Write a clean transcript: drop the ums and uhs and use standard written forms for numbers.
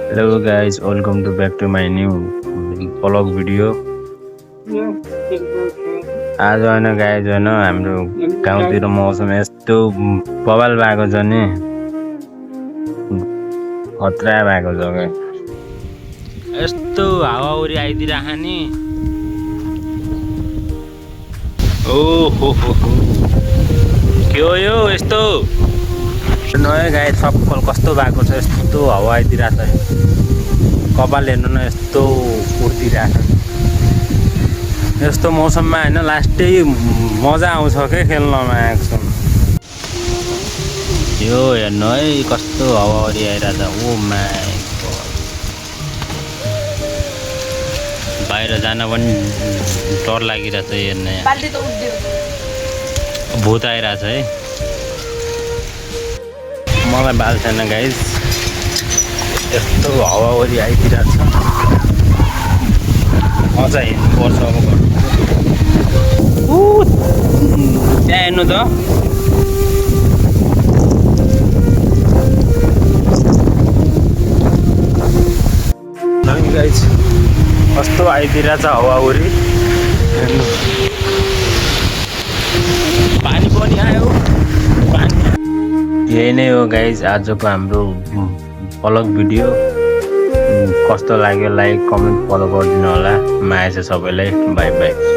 Hello guys, welcome to back to my new vlog video. आज होइन guys होइन हाम्रो गाउँतिर मौसम यस्तो बवाल भएको छ नि खतरा भएको छ क्या यस्तो हावाहुरी आइदिरहेको नि ओहो के हो यो यस्तो नयाँ गाई सक्कल कस्तो भएको छ यस्तो हावा आइदिरहेको छ कपाल हेर्नु न यस्तो उड्दिरहेको छ यस्तो मौसममा होइन लास्टै मजा आउँछ क्या खेल्नमा एकदम यो हेर्नु है कस्तो हावाहुरी आइरहेछ ओ माई गॉड बाहिर जान पनि डर लागिरहेछ हेर्ने भूत आइरहेछ है मलाई बाल छैन गाइज यस्तो हावाहुरी आइदिरहेछ मजा हिँड्नुपर्छ अब त्यहाँ हेर्नु त गाइज कस्तो आइदिरहेछ हावाहुरी हेर्नु पानी पनि आयो पानी यही नै हो गाइज आजको हाम्रो भ्लग भिडियो कस्तो लाग्यो लाइक कमेन्ट फलो गरिदिनु होला माया छ सबैलाई बाई बाई